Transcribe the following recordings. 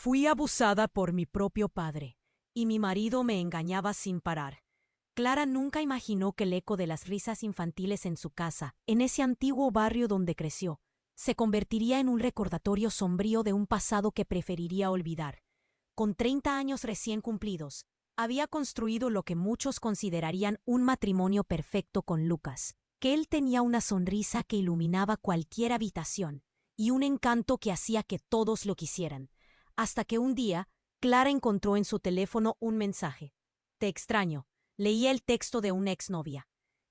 Fui abusada por mi propio padre, y mi marido me engañaba sin parar. Clara nunca imaginó que el eco de las risas infantiles en su casa, en ese antiguo barrio donde creció, se convertiría en un recordatorio sombrío de un pasado que preferiría olvidar. Con 30 años recién cumplidos, había construido lo que muchos considerarían un matrimonio perfecto con Lucas, que él tenía una sonrisa que iluminaba cualquier habitación y un encanto que hacía que todos lo quisieran, hasta que un día Clara encontró en su teléfono un mensaje. «Te extraño». Leía el texto de una exnovia.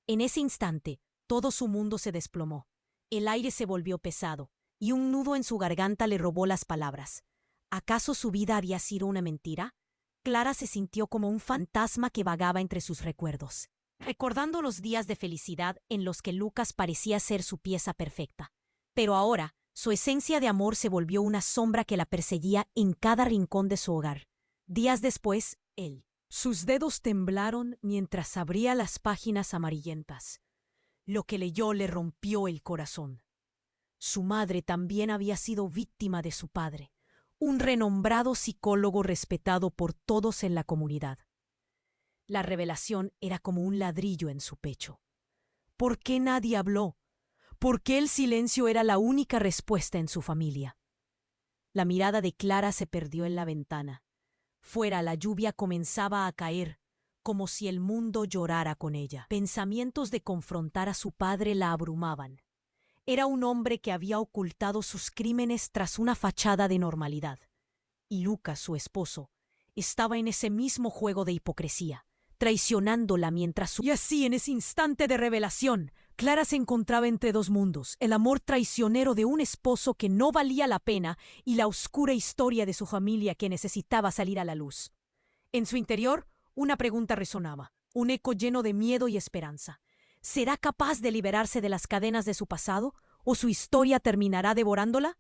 En ese instante, todo su mundo se desplomó. El aire se volvió pesado, y un nudo en su garganta le robó las palabras. ¿Acaso su vida había sido una mentira? Clara se sintió como un fantasma que vagaba entre sus recuerdos, recordando los días de felicidad en los que Lucas parecía ser su pieza perfecta. Pero ahora, su esencia de amor se volvió una sombra que la perseguía en cada rincón de su hogar. Días después, él. Sus dedos temblaron mientras abría las páginas amarillentas. Lo que leyó le rompió el corazón. Su madre también había sido víctima de su padre, un renombrado psicólogo respetado por todos en la comunidad. La revelación era como un ladrillo en su pecho. ¿Por qué nadie habló? ¿Por qué el silencio era la única respuesta en su familia? La mirada de Clara se perdió en la ventana. Fuera la lluvia comenzaba a caer, como si el mundo llorara con ella. Pensamientos de confrontar a su padre la abrumaban. Era un hombre que había ocultado sus crímenes tras una fachada de normalidad. Y Lucas, su esposo, estaba en ese mismo juego de hipocresía, traicionándola mientras su... Y así, en ese instante de revelación, Clara se encontraba entre dos mundos, el amor traicionero de un esposo que no valía la pena y la oscura historia de su familia que necesitaba salir a la luz. En su interior, una pregunta resonaba, un eco lleno de miedo y esperanza. ¿Será capaz de liberarse de las cadenas de su pasado o su historia terminará devorándola?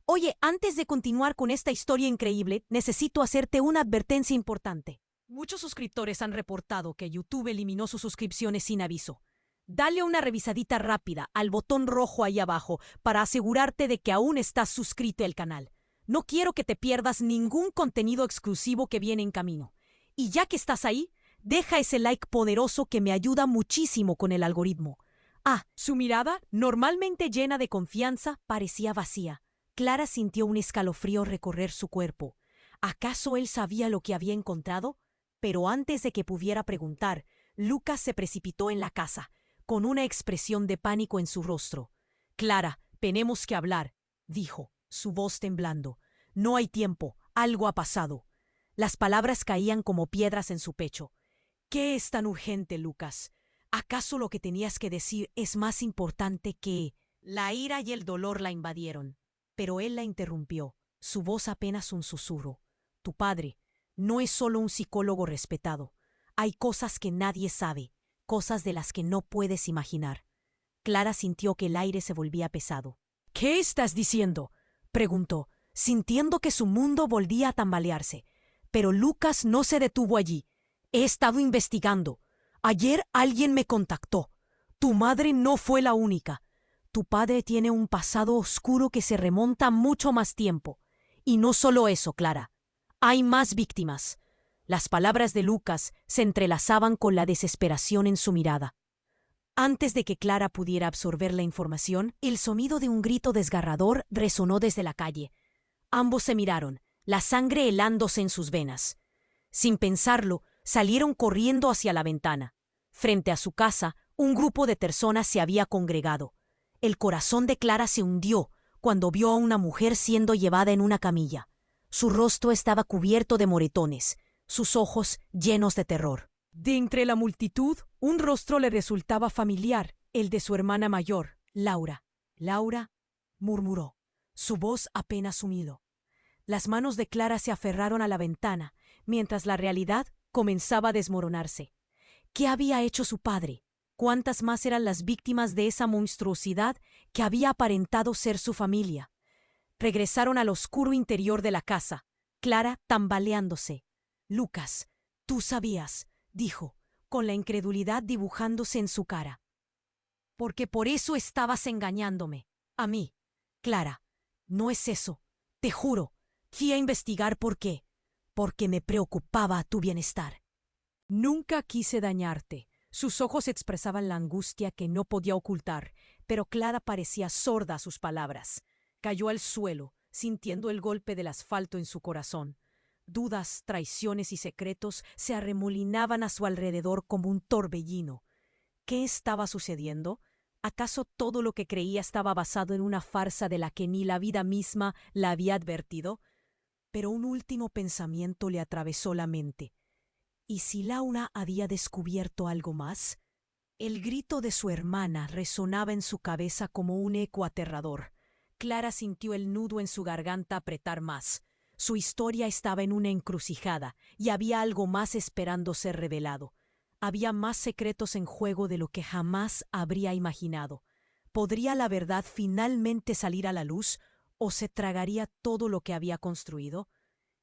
Oye, antes de continuar con esta historia increíble, necesito hacerte una advertencia importante. Muchos suscriptores han reportado que YouTube eliminó sus suscripciones sin aviso. Dale una revisadita rápida al botón rojo ahí abajo para asegurarte de que aún estás suscrito al canal. No quiero que te pierdas ningún contenido exclusivo que viene en camino. Y ya que estás ahí, deja ese like poderoso que me ayuda muchísimo con el algoritmo. Su mirada, normalmente llena de confianza, parecía vacía. Clara sintió un escalofrío recorrer su cuerpo. ¿Acaso él sabía lo que había encontrado? Pero antes de que pudiera preguntar, Lucas se precipitó en la casa, con una expresión de pánico en su rostro. «Clara, tenemos que hablar», dijo, su voz temblando. «No hay tiempo, algo ha pasado». Las palabras caían como piedras en su pecho. «¿Qué es tan urgente, Lucas? ¿Acaso lo que tenías que decir es más importante que...?» La ira y el dolor la invadieron, pero él la interrumpió, su voz apenas un susurro. «Tu padre no es solo un psicólogo respetado. Hay cosas que nadie sabe, cosas de las que no puedes imaginar». Clara sintió que el aire se volvía pesado. «¿Qué estás diciendo?», preguntó, sintiendo que su mundo volvía a tambalearse. Pero Lucas no se detuvo allí. «He estado investigando. Ayer alguien me contactó. Tu madre no fue la única. Tu padre tiene un pasado oscuro que se remonta mucho más tiempo. Y no solo eso, Clara. Hay más víctimas». Las palabras de Lucas se entrelazaban con la desesperación en su mirada. Antes de que Clara pudiera absorber la información, el sonido de un grito desgarrador resonó desde la calle. Ambos se miraron, la sangre helándose en sus venas. Sin pensarlo, salieron corriendo hacia la ventana. Frente a su casa, un grupo de personas se había congregado. El corazón de Clara se hundió cuando vio a una mujer siendo llevada en una camilla. Su rostro estaba cubierto de moretones, sus ojos llenos de terror. De entre la multitud, un rostro le resultaba familiar, el de su hermana mayor, Laura. «Laura», murmuró, su voz apenas sumido. Las manos de Clara se aferraron a la ventana, mientras la realidad comenzaba a desmoronarse. ¿Qué había hecho su padre? ¿Cuántas más eran las víctimas de esa monstruosidad que había aparentado ser su familia? Regresaron al oscuro interior de la casa, Clara tambaleándose. «Lucas, tú sabías», dijo, con la incredulidad dibujándose en su cara. «Porque por eso estabas engañándome. A mí. Clara, no es eso. Te juro, Fui a investigar por qué. Porque me preocupaba tu bienestar. Nunca quise dañarte. Sus ojos expresaban la angustia que no podía ocultar, pero Clara parecía sorda a sus palabras. Cayó al suelo, sintiendo el golpe del asfalto en su corazón. Dudas, traiciones y secretos se arremolinaban a su alrededor como un torbellino. ¿Qué estaba sucediendo? ¿Acaso todo lo que creía estaba basado en una farsa de la que ni la vida misma la había advertido? Pero un último pensamiento le atravesó la mente. ¿Y si Laura había descubierto algo más? El grito de su hermana resonaba en su cabeza como un eco aterrador. Clara sintió el nudo en su garganta apretar más. Su historia estaba en una encrucijada y había algo más esperando ser revelado. Había más secretos en juego de lo que jamás habría imaginado. ¿Podría la verdad finalmente salir a la luz o se tragaría todo lo que había construido?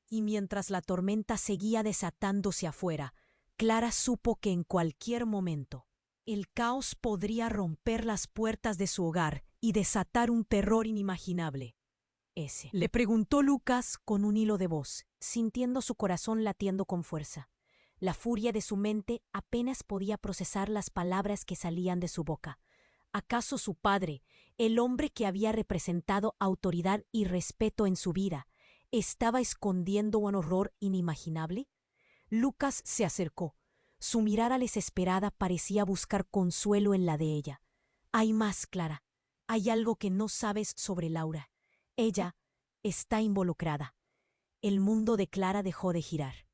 Y mientras la tormenta seguía desatándose afuera, Clara supo que en cualquier momento el caos podría romper las puertas de su hogar y desatar un terror inimaginable. ¿Ese? Le preguntó Lucas con un hilo de voz, sintiendo su corazón latiendo con fuerza. La furia de su mente apenas podía procesar las palabras que salían de su boca. ¿Acaso su padre, el hombre que había representado autoridad y respeto en su vida, estaba escondiendo un horror inimaginable? Lucas se acercó. Su mirada desesperada parecía buscar consuelo en la de ella. Hay más, Clara. Hay algo que no sabes sobre Laura. Ella está involucrada. El mundo de Clara dejó de girar.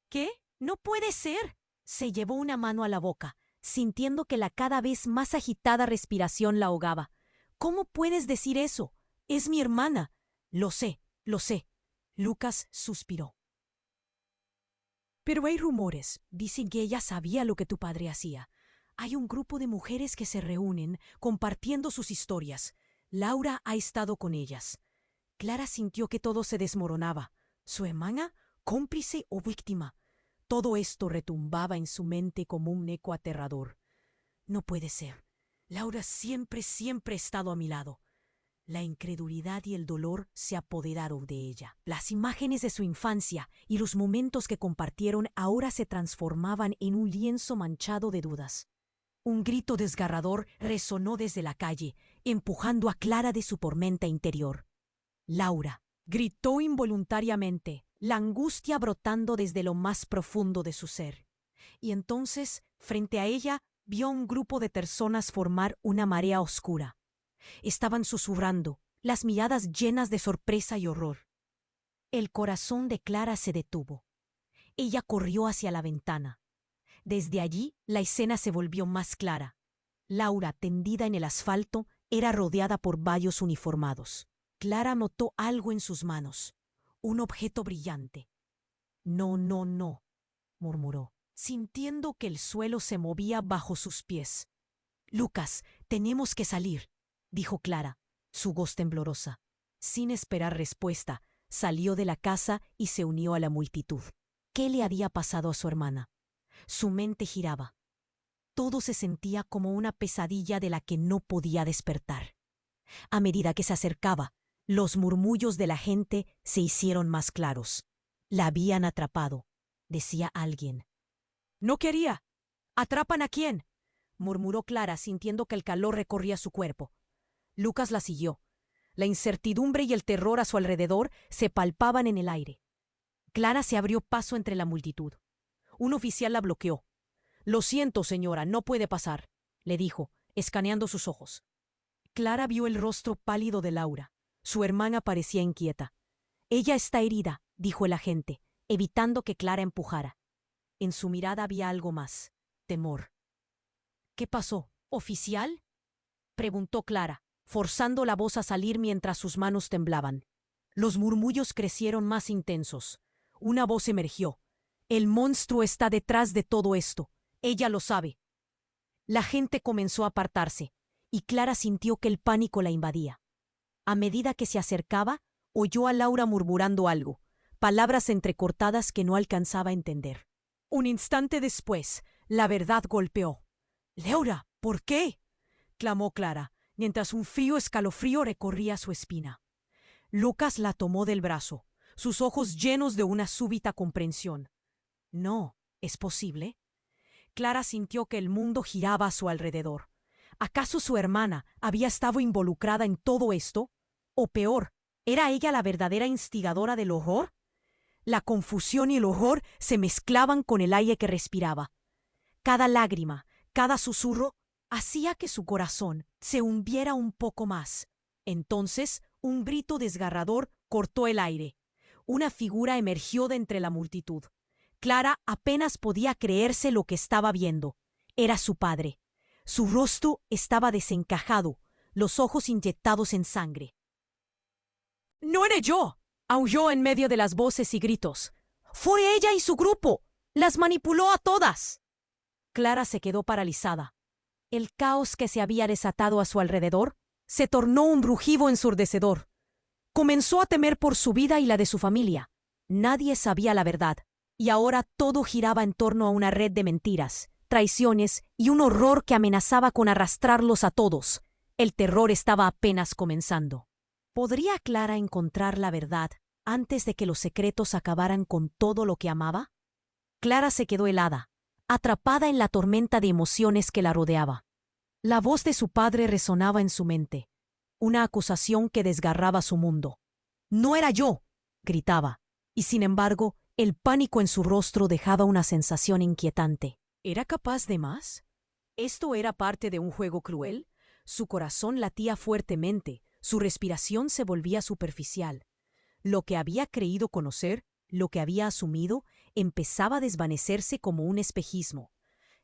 ¿Qué? ¡No puede ser! Se llevó una mano a la boca, sintiendo que la cada vez más agitada respiración la ahogaba. ¿Cómo puedes decir eso? Es mi hermana. Lo sé, lo sé. Lucas suspiró. Pero hay rumores. Dicen que ella sabía lo que tu padre hacía. Hay un grupo de mujeres que se reúnen compartiendo sus historias. Laura ha estado con ellas. Clara sintió que todo se desmoronaba. ¿Su hermana? ¿Cómplice o víctima? Todo esto retumbaba en su mente como un eco aterrador. No puede ser. Laura siempre ha estado a mi lado. La incredulidad y el dolor se apoderaron de ella. Las imágenes de su infancia y los momentos que compartieron ahora se transformaban en un lienzo manchado de dudas. Un grito desgarrador resonó desde la calle, empujando a Clara de su tormenta interior. Laura gritó involuntariamente, la angustia brotando desde lo más profundo de su ser. Y entonces, frente a ella, vio a un grupo de personas formar una marea oscura. Estaban susurrando, las miradas llenas de sorpresa y horror. El corazón de Clara se detuvo. Ella corrió hacia la ventana. Desde allí, la escena se volvió más clara. Laura, tendida en el asfalto, era rodeada por varios uniformados. Clara notó algo en sus manos, un objeto brillante. No, no, no, murmuró, sintiendo que el suelo se movía bajo sus pies. Lucas, tenemos que salir, dijo Clara, su voz temblorosa. Sin esperar respuesta, salió de la casa y se unió a la multitud. ¿Qué le había pasado a su hermana? Su mente giraba. Todo se sentía como una pesadilla de la que no podía despertar. A medida que se acercaba, los murmullos de la gente se hicieron más claros. La habían atrapado, decía alguien. No quería. ¿Atrapan a quién?, murmuró Clara, sintiendo que el calor recorría su cuerpo. Lucas la siguió. La incertidumbre y el terror a su alrededor se palpaban en el aire. Clara se abrió paso entre la multitud. Un oficial la bloqueó. Lo siento, señora, no puede pasar, le dijo, escaneando sus ojos. Clara vio el rostro pálido de Laura. Su hermana parecía inquieta. Ella está herida, dijo el agente, evitando que Clara empujara. En su mirada había algo más, temor. ¿Qué pasó, oficial?, preguntó Clara, forzando la voz a salir mientras sus manos temblaban. Los murmullos crecieron más intensos. Una voz emergió. El monstruo está detrás de todo esto. Ella lo sabe. La gente comenzó a apartarse, y Clara sintió que el pánico la invadía. A medida que se acercaba, oyó a Laura murmurando algo, palabras entrecortadas que no alcanzaba a entender. Un instante después, la verdad golpeó. «Laura, ¿por qué?», clamó Clara, mientras un frío escalofrío recorría su espina. Lucas la tomó del brazo, sus ojos llenos de una súbita comprensión. No, ¿es posible? Clara sintió que el mundo giraba a su alrededor. ¿Acaso su hermana había estado involucrada en todo esto? O peor, ¿era ella la verdadera instigadora del horror? La confusión y el horror se mezclaban con el aire que respiraba. Cada lágrima, cada susurro, hacía que su corazón se hundiera un poco más. Entonces, un grito desgarrador cortó el aire. Una figura emergió de entre la multitud. Clara apenas podía creerse lo que estaba viendo. Era su padre. Su rostro estaba desencajado, los ojos inyectados en sangre. «¡No era yo!», aulló en medio de las voces y gritos. «¡Fue ella y su grupo! ¡Las manipuló a todas!». Clara se quedó paralizada. El caos que se había desatado a su alrededor se tornó un rugido ensordecedor. Comenzó a temer por su vida y la de su familia. Nadie sabía la verdad, y ahora todo giraba en torno a una red de mentiras, traiciones y un horror que amenazaba con arrastrarlos a todos. El terror estaba apenas comenzando. ¿Podría Clara encontrar la verdad antes de que los secretos acabaran con todo lo que amaba? Clara se quedó helada, atrapada en la tormenta de emociones que la rodeaba. La voz de su padre resonaba en su mente, una acusación que desgarraba su mundo. «¡No era yo!», gritaba, y sin embargo, el pánico en su rostro dejaba una sensación inquietante. ¿Era capaz de más? ¿Esto era parte de un juego cruel? Su corazón latía fuertemente, su respiración se volvía superficial. Lo que había creído conocer, lo que había asumido, empezaba a desvanecerse como un espejismo.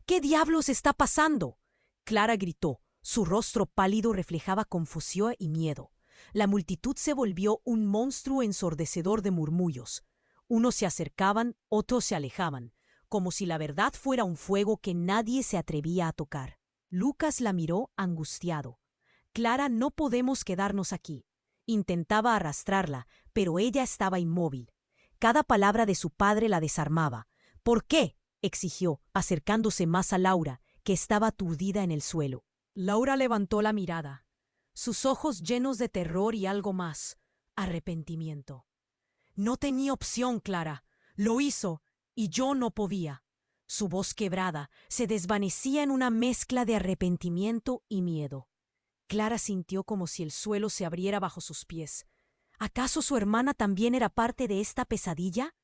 «¿Qué diablos está pasando?», Clara gritó. Su rostro pálido reflejaba confusión y miedo. La multitud se volvió un monstruo ensordecedor de murmullos. Unos se acercaban, otros se alejaban, como si la verdad fuera un fuego que nadie se atrevía a tocar. Lucas la miró angustiado. «Clara, no podemos quedarnos aquí». Intentaba arrastrarla, pero ella estaba inmóvil. Cada palabra de su padre la desarmaba. «¿Por qué?», exigió, acercándose más a Laura, que estaba aturdida en el suelo. Laura levantó la mirada, sus ojos llenos de terror y algo más, arrepentimiento. «No tenía opción, Clara. Lo hizo, y yo no podía». Su voz quebrada se desvanecía en una mezcla de arrepentimiento y miedo. Clara sintió como si el suelo se abriera bajo sus pies. ¿Acaso su hermana también era parte de esta pesadilla?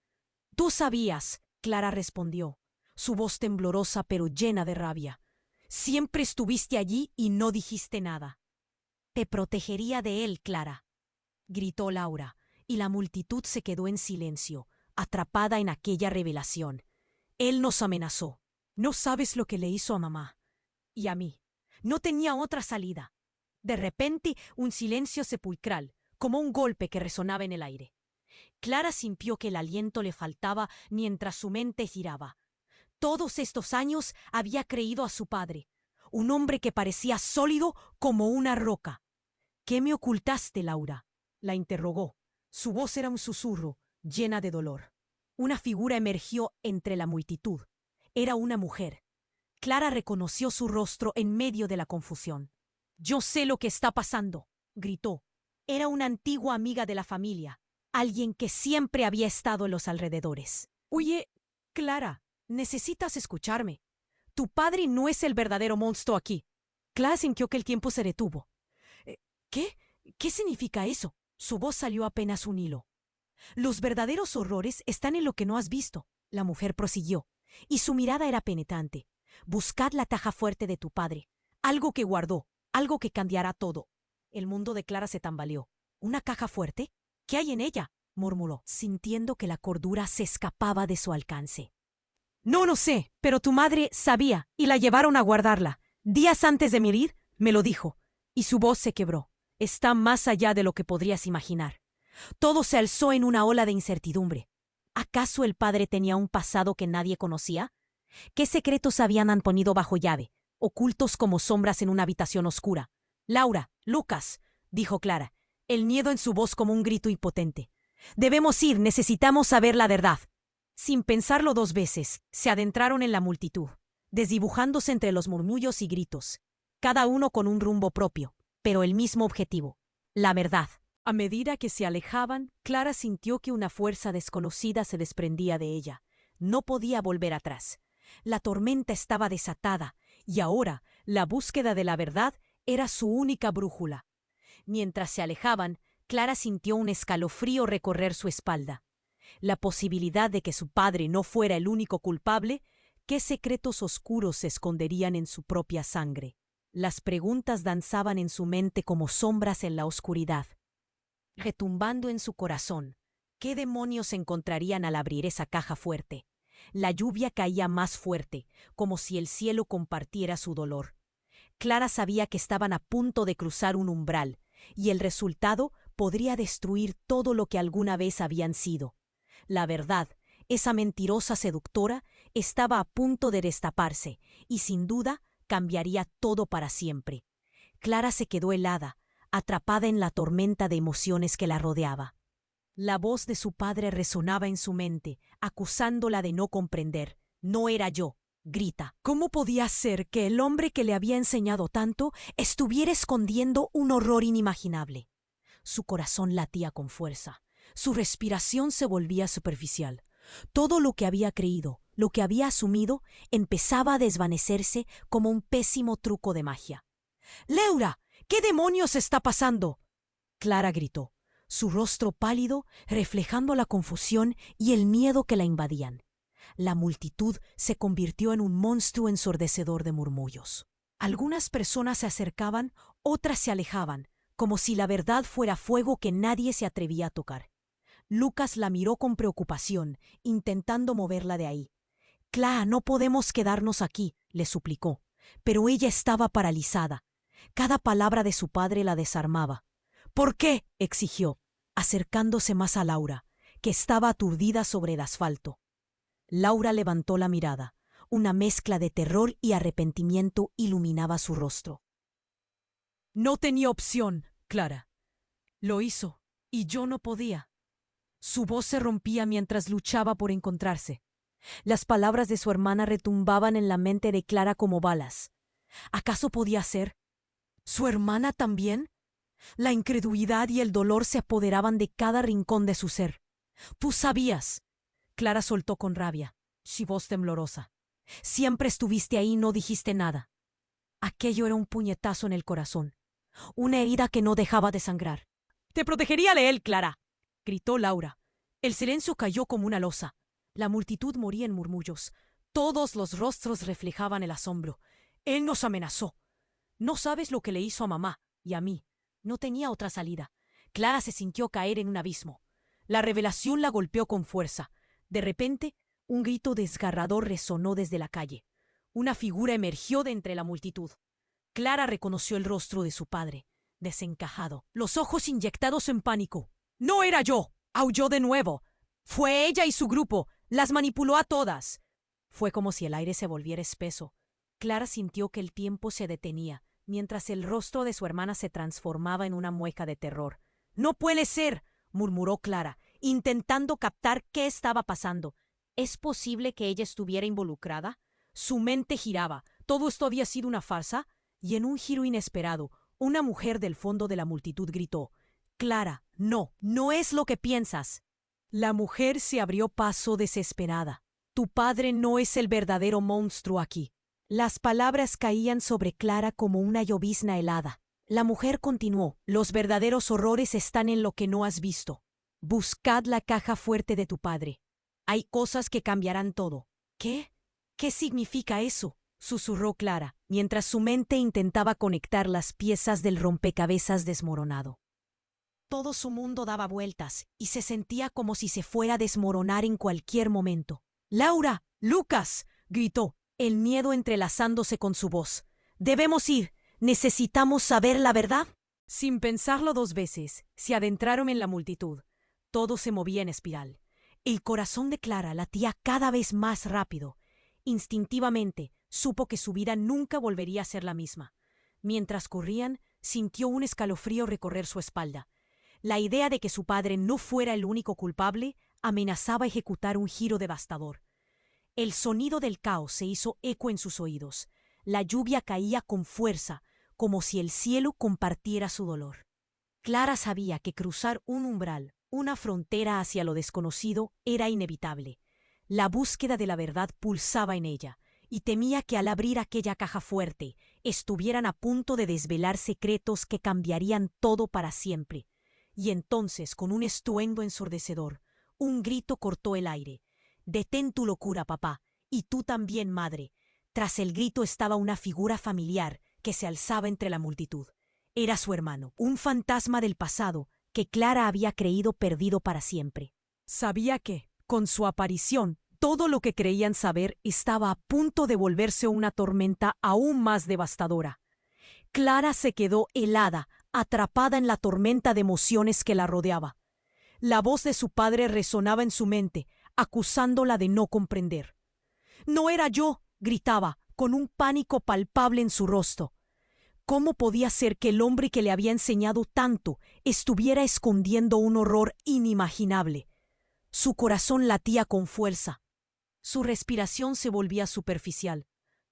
«Tú sabías», Clara respondió, su voz temblorosa pero llena de rabia. «Siempre estuviste allí y no dijiste nada». «Te protegería de él, Clara», gritó Laura, y la multitud se quedó en silencio, atrapada en aquella revelación. «Él nos amenazó. No sabes lo que le hizo a mamá. Y a mí. No tenía otra salida». De repente, un silencio sepulcral, como un golpe que resonaba en el aire. Clara sintió que el aliento le faltaba mientras su mente giraba. Todos estos años había creído a su padre, un hombre que parecía sólido como una roca. «¿Qué me ocultaste, Laura?», la interrogó. Su voz era un susurro, llena de dolor. Una figura emergió entre la multitud. Era una mujer. Clara reconoció su rostro en medio de la confusión. «Yo sé lo que está pasando», gritó. Era una antigua amiga de la familia, alguien que siempre había estado en los alrededores. «Oye, Clara, necesitas escucharme. Tu padre no es el verdadero monstruo aquí». Clara sintió que el tiempo se detuvo. «¿Qué? ¿Qué significa eso?». Su voz salió apenas un hilo. «Los verdaderos horrores están en lo que no has visto», la mujer prosiguió, y su mirada era penetrante. «Buscad la caja fuerte de tu padre, algo que guardó, algo que cambiará todo». El mundo de Clara se tambaleó. «¿Una caja fuerte? ¿Qué hay en ella?», murmuró, sintiendo que la cordura se escapaba de su alcance. «No sé, pero tu madre sabía y la llevaron a guardarla. Días antes de morir, me lo dijo». Y su voz se quebró. «Está más allá de lo que podrías imaginar». Todo se alzó en una ola de incertidumbre. ¿Acaso el padre tenía un pasado que nadie conocía? ¿Qué secretos habían ponido bajo llave, ocultos como sombras en una habitación oscura? «Laura, Lucas», dijo Clara, el miedo en su voz como un grito impotente. «Debemos ir, necesitamos saber la verdad». Sin pensarlo dos veces, se adentraron en la multitud, desdibujándose entre los murmullos y gritos, cada uno con un rumbo propio, pero el mismo objetivo: la verdad. A medida que se alejaban, Clara sintió que una fuerza desconocida se desprendía de ella. No podía volver atrás. La tormenta estaba desatada, y ahora la búsqueda de la verdad era su única brújula. Mientras se alejaban, Clara sintió un escalofrío recorrer su espalda. La posibilidad de que su padre no fuera el único culpable, ¿qué secretos oscuros se esconderían en su propia sangre? Las preguntas danzaban en su mente como sombras en la oscuridad. Retumbando en su corazón, ¿qué demonios se encontrarían al abrir esa caja fuerte? La lluvia caía más fuerte, como si el cielo compartiera su dolor. Clara sabía que estaban a punto de cruzar un umbral, y el resultado podría destruir todo lo que alguna vez habían sido. La verdad, esa mentirosa seductora, estaba a punto de destaparse, y sin duda cambiaría todo para siempre. Clara se quedó helada, atrapada en la tormenta de emociones que la rodeaba. La voz de su padre resonaba en su mente, acusándola de no comprender. «No era yo», grita. ¿Cómo podía ser que el hombre que le había enseñado tanto estuviera escondiendo un horror inimaginable? Su corazón latía con fuerza. Su respiración se volvía superficial. Todo lo que había creído, lo que había asumido, empezaba a desvanecerse como un pésimo truco de magia. «¡Laura! ¿Qué demonios está pasando?», Clara gritó, su rostro pálido reflejando la confusión y el miedo que la invadían. La multitud se convirtió en un monstruo ensordecedor de murmullos. Algunas personas se acercaban, otras se alejaban, como si la verdad fuera fuego que nadie se atrevía a tocar. Lucas la miró con preocupación, intentando moverla de ahí. «Clara, no podemos quedarnos aquí», le suplicó, pero ella estaba paralizada. Cada palabra de su padre la desarmaba. «¿Por qué?», exigió, acercándose más a Laura, que estaba aturdida sobre el asfalto. Laura levantó la mirada. Una mezcla de terror y arrepentimiento iluminaba su rostro. «No tenía opción, Clara. Lo hizo, y yo no podía». Su voz se rompía mientras luchaba por encontrarse. Las palabras de su hermana retumbaban en la mente de Clara como balas. ¿Acaso podía ser? ¿Su hermana también? La incredulidad y el dolor se apoderaban de cada rincón de su ser. «Tú sabías», Clara soltó con rabia, su voz temblorosa. «Siempre estuviste ahí y no dijiste nada». Aquello era un puñetazo en el corazón, una herida que no dejaba de sangrar. «Te protegería de él, Clara», gritó Laura. El silencio cayó como una losa. La multitud moría en murmullos. Todos los rostros reflejaban el asombro. «Él nos amenazó. No sabes lo que le hizo a mamá y a mí». No tenía otra salida. Clara se sintió caer en un abismo. La revelación la golpeó con fuerza. De repente, un grito desgarrador resonó desde la calle. Una figura emergió de entre la multitud. Clara reconoció el rostro de su padre, desencajado, los ojos inyectados en pánico. «¡No era yo!», aulló de nuevo. «Fue ella y su grupo. Las manipuló a todas». Fue como si el aire se volviera espeso. Clara sintió que el tiempo se detenía, mientras el rostro de su hermana se transformaba en una mueca de terror. «¡No puede ser!», murmuró Clara, intentando captar qué estaba pasando. ¿Es posible que ella estuviera involucrada? Su mente giraba. ¿Todo esto había sido una farsa? Y en un giro inesperado, una mujer del fondo de la multitud gritó: «Clara, no, no es lo que piensas». La mujer se abrió paso desesperada. «Tu padre no es el verdadero monstruo aquí». Las palabras caían sobre Clara como una llovizna helada. La mujer continuó: «Los verdaderos horrores están en lo que no has visto. Buscad la caja fuerte de tu padre. Hay cosas que cambiarán todo». «¿Qué? ¿Qué significa eso?», susurró Clara, mientras su mente intentaba conectar las piezas del rompecabezas desmoronado. Todo su mundo daba vueltas y se sentía como si se fuera a desmoronar en cualquier momento. «¡Laura! ¡Lucas!», gritó, el miedo entrelazándose con su voz. «Debemos ir. ¿Necesitamos saber la verdad?». Sin pensarlo dos veces, se adentraron en la multitud. Todo se movía en espiral. El corazón de Clara latía cada vez más rápido. Instintivamente, supo que su vida nunca volvería a ser la misma. Mientras corrían, sintió un escalofrío recorrer su espalda. La idea de que su padre no fuera el único culpable amenazaba ejecutar un giro devastador. El sonido del caos se hizo eco en sus oídos. La lluvia caía con fuerza, como si el cielo compartiera su dolor. Clara sabía que cruzar un umbral, una frontera hacia lo desconocido, era inevitable. La búsqueda de la verdad pulsaba en ella, y temía que al abrir aquella caja fuerte, estuvieran a punto de desvelar secretos que cambiarían todo para siempre. Y entonces, con un estruendo ensordecedor, un grito cortó el aire. «Detén tu locura, papá, y tú también, madre». Tras el grito estaba una figura familiar que se alzaba entre la multitud. Era su hermano, un fantasma del pasado que Clara había creído perdido para siempre. Sabía que, con su aparición, todo lo que creían saber estaba a punto de volverse una tormenta aún más devastadora. Clara se quedó helada, atrapada en la tormenta de emociones que la rodeaba. La voz de su padre resonaba en su mente, acusándola de no comprender. «No era yo», gritaba, con un pánico palpable en su rostro. ¿Cómo podía ser que el hombre que le había enseñado tanto estuviera escondiendo un horror inimaginable? Su corazón latía con fuerza. Su respiración se volvía superficial.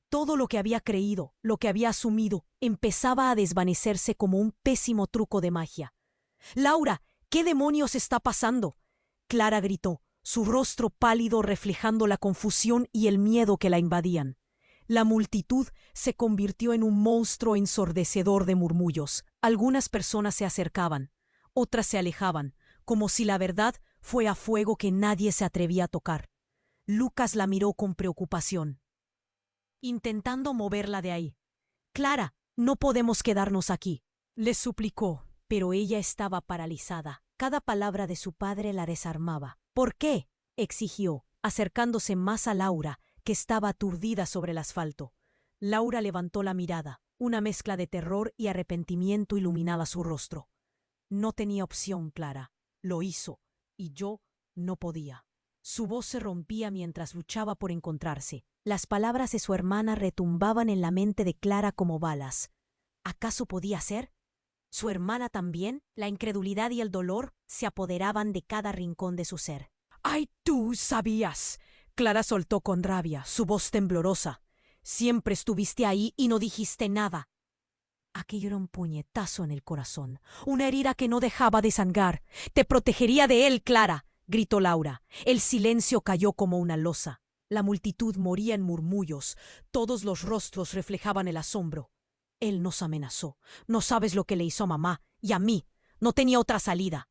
Todo lo que había creído, lo que había asumido, empezaba a desvanecerse como un pésimo truco de magia. «Laura, ¿qué demonios está pasando?», Clara gritó, su rostro pálido reflejando la confusión y el miedo que la invadían. La multitud se convirtió en un monstruo ensordecedor de murmullos. Algunas personas se acercaban, otras se alejaban, como si la verdad fuera fuego que nadie se atrevía a tocar. Lucas la miró con preocupación, intentando moverla de ahí. «Clara, no podemos quedarnos aquí», le suplicó, pero ella estaba paralizada. Cada palabra de su padre la desarmaba. «¿Por qué?», exigió, acercándose más a Laura, que estaba aturdida sobre el asfalto. Laura levantó la mirada. Una mezcla de terror y arrepentimiento iluminaba su rostro. «No tenía opción, Clara. Lo hizo, y yo no podía». Su voz se rompía mientras luchaba por encontrarse. Las palabras de su hermana retumbaban en la mente de Clara como balas. ¿Acaso podía ser? ¿Su hermana también? La incredulidad y el dolor se apoderaban de cada rincón de su ser. «¡Ay, tú sabías!», Clara soltó con rabia, su voz temblorosa. «Siempre estuviste ahí y no dijiste nada». Aquello era un puñetazo en el corazón, una herida que no dejaba de sangrar. «Te protegería de él, Clara», gritó Laura. El silencio cayó como una losa. La multitud moría en murmullos. Todos los rostros reflejaban el asombro. «Él nos amenazó. No sabes lo que le hizo a mamá y a mí. No tenía otra salida».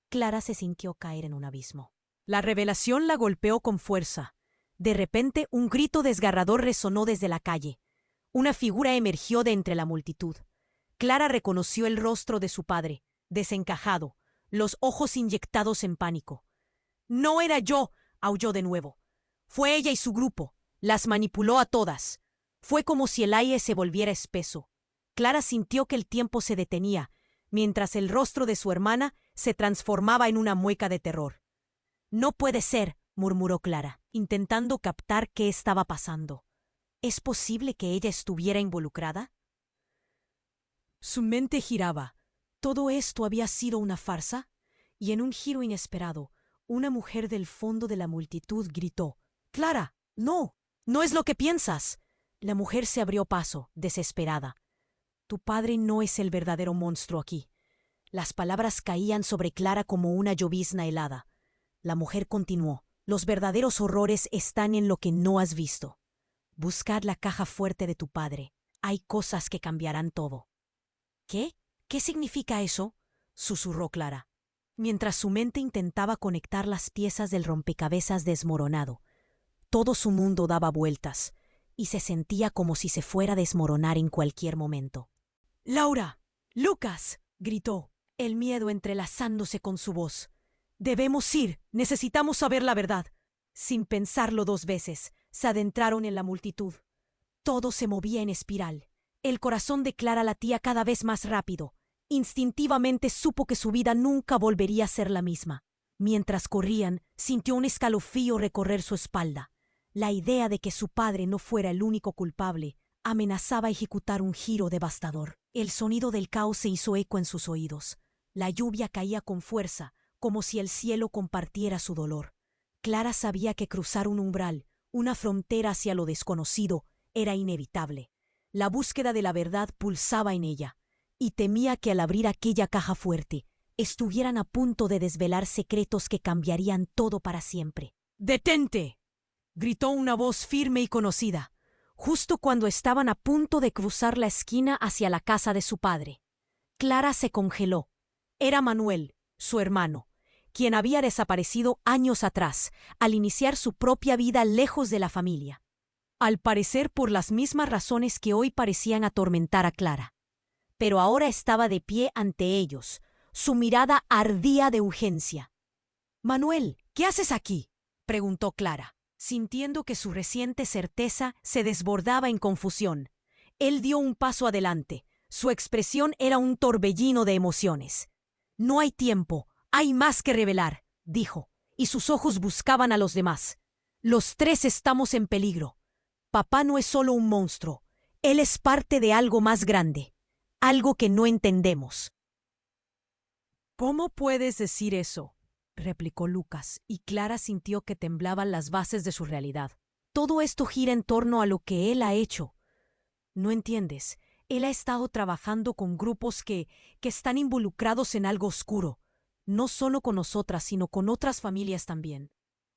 Clara se sintió caer en un abismo. La revelación la golpeó con fuerza. De repente, un grito desgarrador resonó desde la calle. Una figura emergió de entre la multitud. Clara reconoció el rostro de su padre, desencajado, los ojos inyectados en pánico. «No era yo», aulló de nuevo. «Fue ella y su grupo. Las manipuló a todas». Fue como si el aire se volviera espeso. Clara sintió que el tiempo se detenía, mientras el rostro de su hermana se transformaba en una mueca de terror. «No puede ser», murmuró Clara, intentando captar qué estaba pasando. ¿Es posible que ella estuviera involucrada? Su mente giraba. ¿Todo esto había sido una farsa? Y en un giro inesperado, una mujer del fondo de la multitud gritó: «¡Clara! ¡No! ¡No es lo que piensas!». La mujer se abrió paso, desesperada. «Tu padre no es el verdadero monstruo aquí». Las palabras caían sobre Clara como una llovizna helada. La mujer continuó: «Los verdaderos horrores están en lo que no has visto. Buscad la caja fuerte de tu padre. Hay cosas que cambiarán todo». «¿Qué? ¿Qué significa eso?», susurró Clara, mientras su mente intentaba conectar las piezas del rompecabezas desmoronado. Todo su mundo daba vueltas, y se sentía como si se fuera a desmoronar en cualquier momento. «¡Laura! ¡Lucas!», gritó, el miedo entrelazándose con su voz. «Debemos ir. Necesitamos saber la verdad». Sin pensarlo dos veces, se adentraron en la multitud. Todo se movía en espiral. El corazón de Clara latía cada vez más rápido. Instintivamente supo que su vida nunca volvería a ser la misma. Mientras corrían, sintió un escalofrío recorrer su espalda. La idea de que su padre no fuera el único culpable amenazaba ejecutar un giro devastador. El sonido del caos se hizo eco en sus oídos. La lluvia caía con fuerza, como si el cielo compartiera su dolor. Clara sabía que cruzar un umbral, una frontera hacia lo desconocido, era inevitable. La búsqueda de la verdad pulsaba en ella, y temía que al abrir aquella caja fuerte estuvieran a punto de desvelar secretos que cambiarían todo para siempre. ¡Detente!, gritó una voz firme y conocida, justo cuando estaban a punto de cruzar la esquina hacia la casa de su padre. Clara se congeló. Era Manuel, su hermano, quien había desaparecido años atrás, al iniciar su propia vida lejos de la familia. Al parecer por las mismas razones que hoy parecían atormentar a Clara. Pero ahora estaba de pie ante ellos. Su mirada ardía de urgencia. «Manuel, ¿qué haces aquí?», preguntó Clara, sintiendo que su reciente certeza se desbordaba en confusión. Él dio un paso adelante. Su expresión era un torbellino de emociones. «No hay tiempo, hay más que revelar», dijo, y sus ojos buscaban a los demás. «Los tres estamos en peligro. Papá no es solo un monstruo, él es parte de algo más grande, algo que no entendemos». «¿Cómo puedes decir eso?», replicó Lucas, y Clara sintió que temblaban las bases de su realidad. «Todo esto gira en torno a lo que él ha hecho. No entiendes, él ha estado trabajando con grupos que están involucrados en algo oscuro, no solo con nosotras, sino con otras familias también».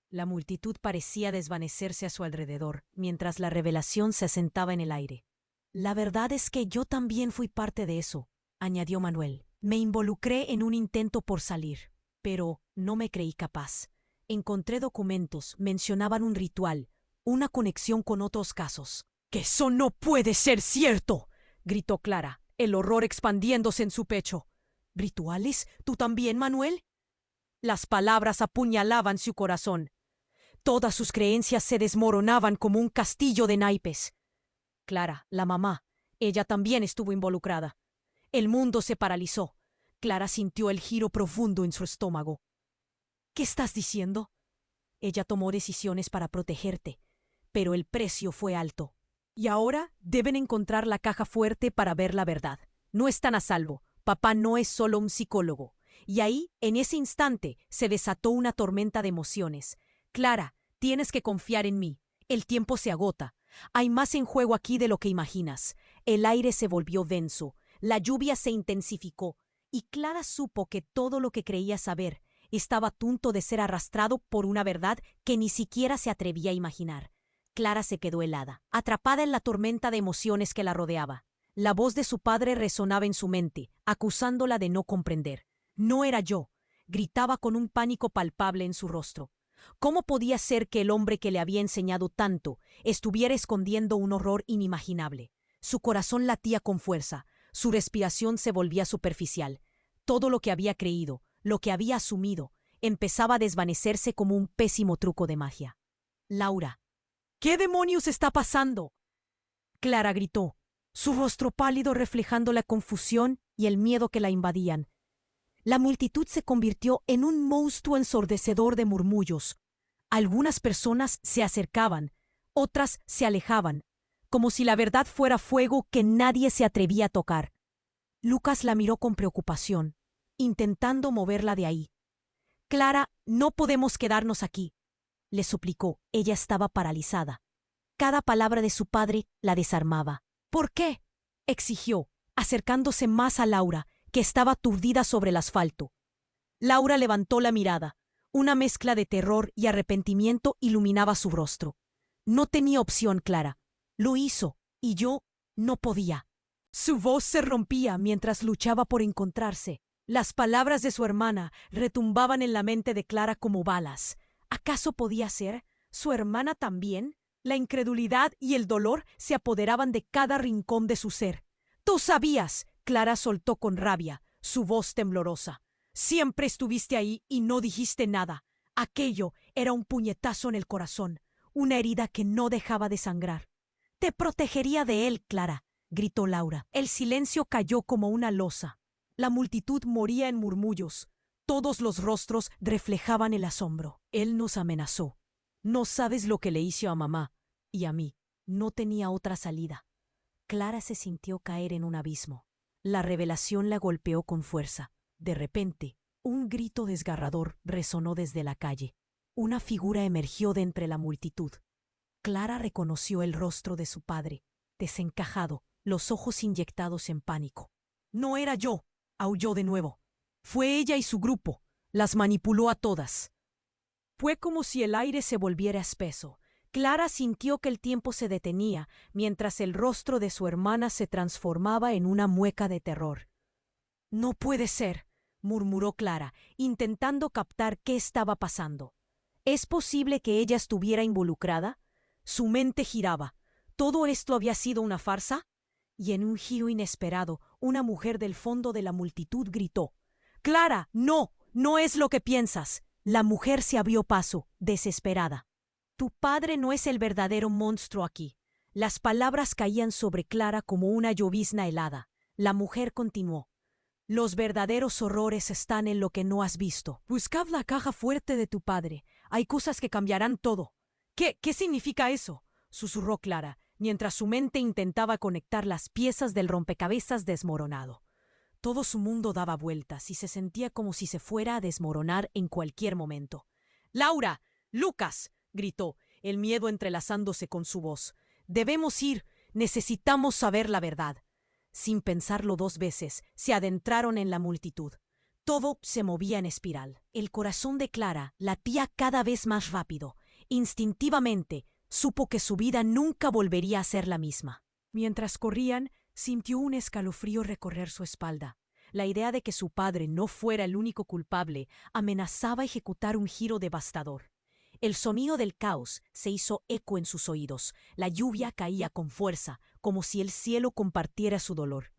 La multitud parecía desvanecerse a su alrededor, mientras la revelación se asentaba en el aire. «La verdad es que yo también fui parte de eso», añadió Manuel. «Me involucré en un intento por salir, pero no me creí capaz. Encontré documentos, mencionaban un ritual, una conexión con otros casos». «¡Que eso no puede ser cierto!», gritó Clara, el horror expandiéndose en su pecho. «¿Rituales? ¿Tú también, Manuel?». Las palabras apuñalaban su corazón. Todas sus creencias se desmoronaban como un castillo de naipes. Clara, la mamá, ella también estuvo involucrada. El mundo se paralizó. Clara sintió el giro profundo en su estómago. «¿Qué estás diciendo?». «Ella tomó decisiones para protegerte, pero el precio fue alto. Y ahora deben encontrar la caja fuerte para ver la verdad. No están a salvo. Papá no es solo un psicólogo». Y ahí, en ese instante, se desató una tormenta de emociones. «Clara, tienes que confiar en mí. El tiempo se agota. Hay más en juego aquí de lo que imaginas». El aire se volvió denso. La lluvia se intensificó. Y Clara supo que todo lo que creía saber estaba a punto de ser arrastrado por una verdad que ni siquiera se atrevía a imaginar. Clara se quedó helada, atrapada en la tormenta de emociones que la rodeaba. La voz de su padre resonaba en su mente, acusándola de no comprender. «No era yo», gritaba con un pánico palpable en su rostro. ¿Cómo podía ser que el hombre que le había enseñado tanto estuviera escondiendo un horror inimaginable? Su corazón latía con fuerza, su respiración se volvía superficial. Todo lo que había creído, lo que había asumido, empezaba a desvanecerse como un pésimo truco de magia. «Laura, ¿qué demonios está pasando?», Clara gritó, su rostro pálido reflejando la confusión y el miedo que la invadían. La multitud se convirtió en un monstruo ensordecedor de murmullos. Algunas personas se acercaban, otras se alejaban, como si la verdad fuera fuego que nadie se atrevía a tocar. Lucas la miró con preocupación, intentando moverla de ahí. «Clara, no podemos quedarnos aquí», le suplicó. Ella estaba paralizada. Cada palabra de su padre la desarmaba. «¿Por qué?», exigió, acercándose más a Laura, que estaba aturdida sobre el asfalto. Laura levantó la mirada. Una mezcla de terror y arrepentimiento iluminaba su rostro. «No tenía opción, Clara. Lo hizo, y yo no podía». Su voz se rompía mientras luchaba por encontrarse. Las palabras de su hermana retumbaban en la mente de Clara como balas. ¿Acaso podía ser? ¿Su hermana también? La incredulidad y el dolor se apoderaban de cada rincón de su ser. «¡Tú sabías!», Clara soltó con rabia, su voz temblorosa. «Siempre estuviste ahí y no dijiste nada». Aquello era un puñetazo en el corazón, una herida que no dejaba de sangrar. «Te protegería de él, Clara», gritó Laura. El silencio cayó como una losa. La multitud moría en murmullos. Todos los rostros reflejaban el asombro. «Él nos amenazó. No sabes lo que le hizo a mamá y a mí. No tenía otra salida». Clara se sintió caer en un abismo. La revelación la golpeó con fuerza. De repente, un grito desgarrador resonó desde la calle. Una figura emergió de entre la multitud. Clara reconoció el rostro de su padre, desencajado, los ojos inyectados en pánico. No era yo, aulló de nuevo. Fue ella y su grupo. Las manipuló a todas. Fue como si el aire se volviera espeso. Clara sintió que el tiempo se detenía, mientras el rostro de su hermana se transformaba en una mueca de terror. No puede ser, murmuró Clara, intentando captar qué estaba pasando. ¿Es posible que ella estuviera involucrada? Su mente giraba. ¿Todo esto había sido una farsa? Y en un giro inesperado, una mujer del fondo de la multitud gritó: «¡Clara, no! ¡No es lo que piensas!». La mujer se abrió paso, desesperada. «Tu padre no es el verdadero monstruo aquí». Las palabras caían sobre Clara como una llovizna helada. La mujer continuó: «Los verdaderos horrores están en lo que no has visto. Buscad la caja fuerte de tu padre. Hay cosas que cambiarán todo». ¿Qué significa eso?», susurró Clara, mientras su mente intentaba conectar las piezas del rompecabezas desmoronado. Todo su mundo daba vueltas y se sentía como si se fuera a desmoronar en cualquier momento. «¡Laura! ¡Lucas!», gritó, el miedo entrelazándose con su voz. «Debemos ir. Necesitamos saber la verdad». Sin pensarlo dos veces, se adentraron en la multitud. Todo se movía en espiral. El corazón de Clara latía cada vez más rápido. Instintivamente, supo que su vida nunca volvería a ser la misma. Mientras corrían, sintió un escalofrío recorrer su espalda. La idea de que su padre no fuera el único culpable amenazaba ejecutar un giro devastador. El sonido del caos se hizo eco en sus oídos. La lluvia caía con fuerza, como si el cielo compartiera su dolor.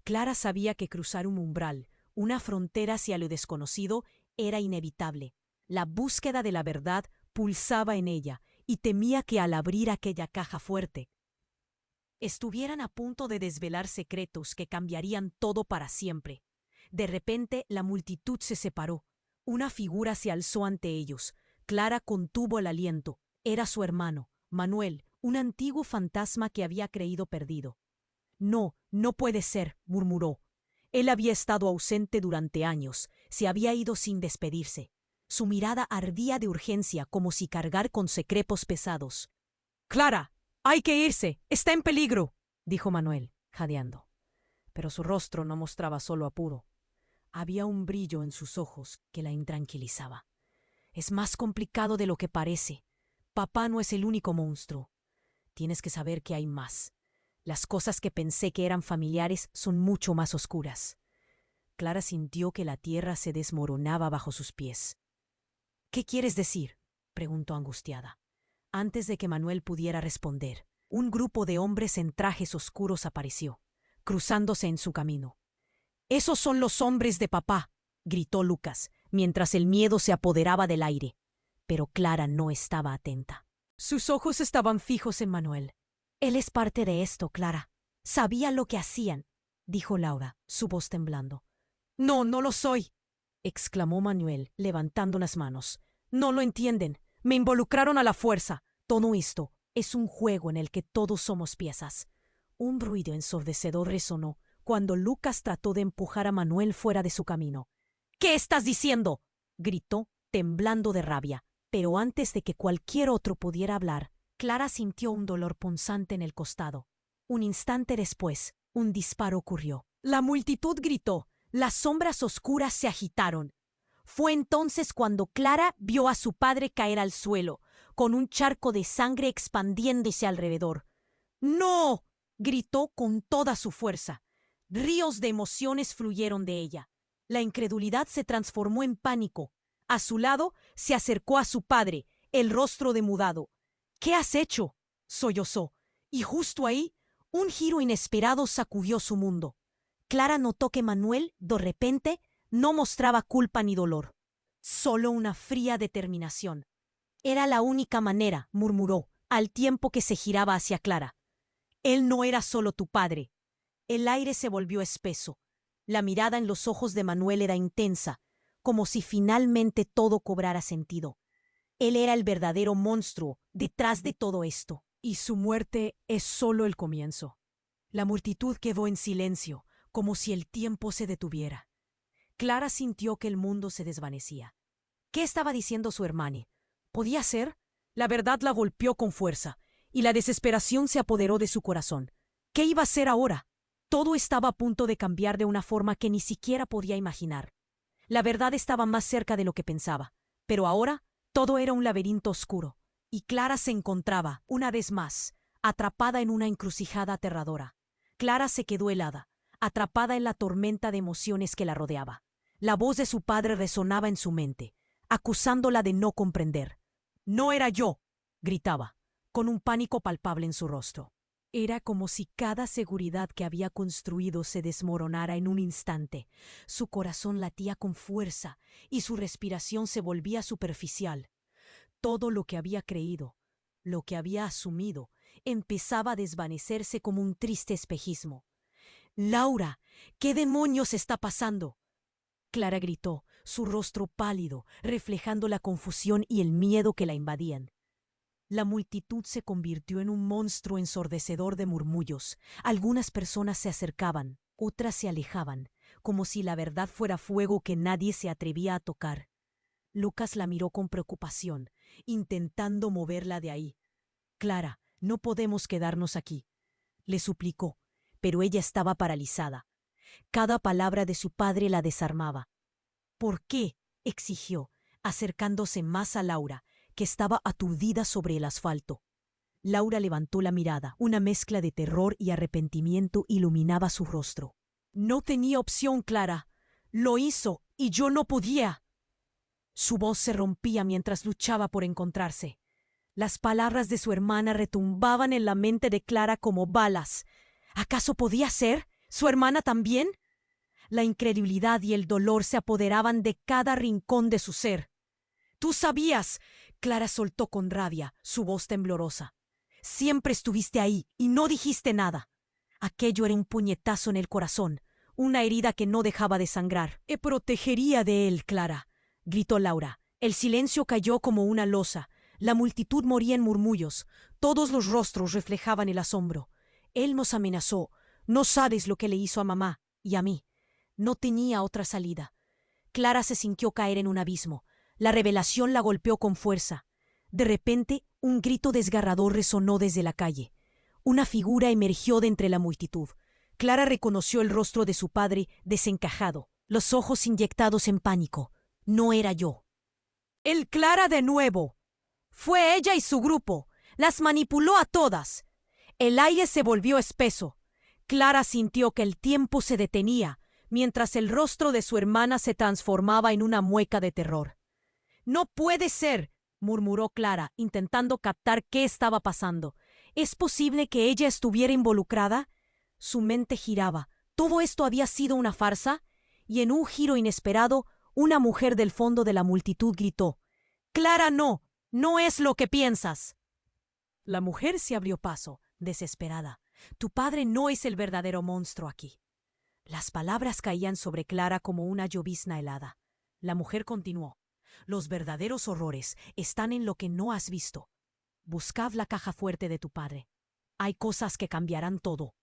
Clara sabía que cruzar un umbral, una frontera hacia lo desconocido, era inevitable. La búsqueda de la verdad pulsaba en ella y temía que al abrir aquella caja fuerte estuvieran a punto de desvelar secretos que cambiarían todo para siempre. De repente la multitud se separó. Una figura se alzó ante ellos. Clara contuvo el aliento. Era su hermano, Manuel, un antiguo fantasma que había creído perdido. «No, no puede ser», murmuró. Él había estado ausente durante años, se había ido sin despedirse. Su mirada ardía de urgencia, como si cargar con secretos pesados. «¡Clara! ¡Hay que irse! ¡Está en peligro!», dijo Manuel, jadeando. Pero su rostro no mostraba solo apuro. Había un brillo en sus ojos que la intranquilizaba. «Es más complicado de lo que parece. Papá no es el único monstruo. Tienes que saber que hay más. Las cosas que pensé que eran familiares son mucho más oscuras». Clara sintió que la tierra se desmoronaba bajo sus pies. «¿Qué quieres decir?», preguntó angustiada. Antes de que Manuel pudiera responder, un grupo de hombres en trajes oscuros apareció, cruzándose en su camino. «¡Esos son los hombres de papá!», gritó Lucas, mientras el miedo se apoderaba del aire. Pero Clara no estaba atenta. Sus ojos estaban fijos en Manuel. «Él es parte de esto, Clara. Sabía lo que hacían», dijo Laura, su voz temblando. «No, no lo soy», exclamó Manuel, levantando las manos. «No lo entienden. Me involucraron a la fuerza. Todo esto es un juego en el que todos somos piezas». Un ruido ensordecedor resonó cuando Lucas trató de empujar a Manuel fuera de su camino. «¿Qué estás diciendo?», gritó, temblando de rabia. Pero antes de que cualquier otro pudiera hablar, Clara sintió un dolor punzante en el costado. Un instante después, un disparo ocurrió. La multitud gritó. Las sombras oscuras se agitaron. Fue entonces cuando Clara vio a su padre caer al suelo, con un charco de sangre expandiéndose alrededor. «¡No!», gritó con toda su fuerza. Ríos de emociones fluyeron de ella. La incredulidad se transformó en pánico. A su lado se acercó a su padre, el rostro demudado. «¿Qué has hecho?», sollozó. Y justo ahí, un giro inesperado sacudió su mundo. Clara notó que Manuel, de repente, no mostraba culpa ni dolor, solo una fría determinación. «Era la única manera», murmuró, al tiempo que se giraba hacia Clara. «Él no era solo tu padre». El aire se volvió espeso. La mirada en los ojos de Manuel era intensa, como si finalmente todo cobrara sentido. Él era el verdadero monstruo detrás de todo esto. Y su muerte es solo el comienzo. La multitud quedó en silencio, como si el tiempo se detuviera. Clara sintió que el mundo se desvanecía. ¿Qué estaba diciendo su hermana? ¿Podía ser? La verdad la golpeó con fuerza, y la desesperación se apoderó de su corazón. ¿Qué iba a hacer ahora? Todo estaba a punto de cambiar de una forma que ni siquiera podía imaginar. La verdad estaba más cerca de lo que pensaba, pero ahora todo era un laberinto oscuro, y Clara se encontraba, una vez más, atrapada en una encrucijada aterradora. Clara se quedó helada, atrapada en la tormenta de emociones que la rodeaba. La voz de su padre resonaba en su mente, acusándola de no comprender. «No era yo», gritaba, con un pánico palpable en su rostro. Era como si cada seguridad que había construido se desmoronara en un instante. Su corazón latía con fuerza y su respiración se volvía superficial. Todo lo que había creído, lo que había asumido, empezaba a desvanecerse como un triste espejismo. «Laura, ¿qué demonios está pasando?», Clara gritó, su rostro pálido, reflejando la confusión y el miedo que la invadían. La multitud se convirtió en un monstruo ensordecedor de murmullos. Algunas personas se acercaban, otras se alejaban, como si la verdad fuera fuego que nadie se atrevía a tocar. Lucas la miró con preocupación, intentando moverla de ahí. «Clara, no podemos quedarnos aquí», le suplicó, pero ella estaba paralizada. Cada palabra de su padre la desarmaba. «¿Por qué?», exigió, acercándose más a Laura, que estaba aturdida sobre el asfalto. Laura levantó la mirada. Una mezcla de terror y arrepentimiento iluminaba su rostro. «No tenía opción, Clara. Lo hizo y yo no podía». Su voz se rompía mientras luchaba por encontrarse. Las palabras de su hermana retumbaban en la mente de Clara como balas. ¿Acaso podía ser? ¿Su hermana también? La incredulidad y el dolor se apoderaban de cada rincón de su ser. «Tú sabías», Clara soltó con rabia, su voz temblorosa. «Siempre estuviste ahí y no dijiste nada». Aquello era un puñetazo en el corazón, una herida que no dejaba de sangrar. «Me protegería de él, Clara», gritó Laura. El silencio cayó como una losa. La multitud moría en murmullos. Todos los rostros reflejaban el asombro. «Él nos amenazó. No sabes lo que le hizo a mamá y a mí». No tenía otra salida. Clara se sintió caer en un abismo. La revelación la golpeó con fuerza. De repente, un grito desgarrador resonó desde la calle. Una figura emergió de entre la multitud. Clara reconoció el rostro de su padre desencajado, los ojos inyectados en pánico. No era yo. «El Clara de nuevo. Fue ella y su grupo. Las manipuló a todas». El aire se volvió espeso. Clara sintió que el tiempo se detenía, mientras el rostro de su hermana se transformaba en una mueca de terror. «No puede ser», murmuró Clara, intentando captar qué estaba pasando. ¿Es posible que ella estuviera involucrada? Su mente giraba. ¿Todo esto había sido una farsa? Y en un giro inesperado, una mujer del fondo de la multitud gritó: «Clara, no, no es lo que piensas». La mujer se abrió paso, desesperada. «Tu padre no es el verdadero monstruo aquí». Las palabras caían sobre Clara como una llovizna helada. La mujer continuó: «Los verdaderos horrores están en lo que no has visto. Buscad la caja fuerte de tu padre. Hay cosas que cambiarán todo».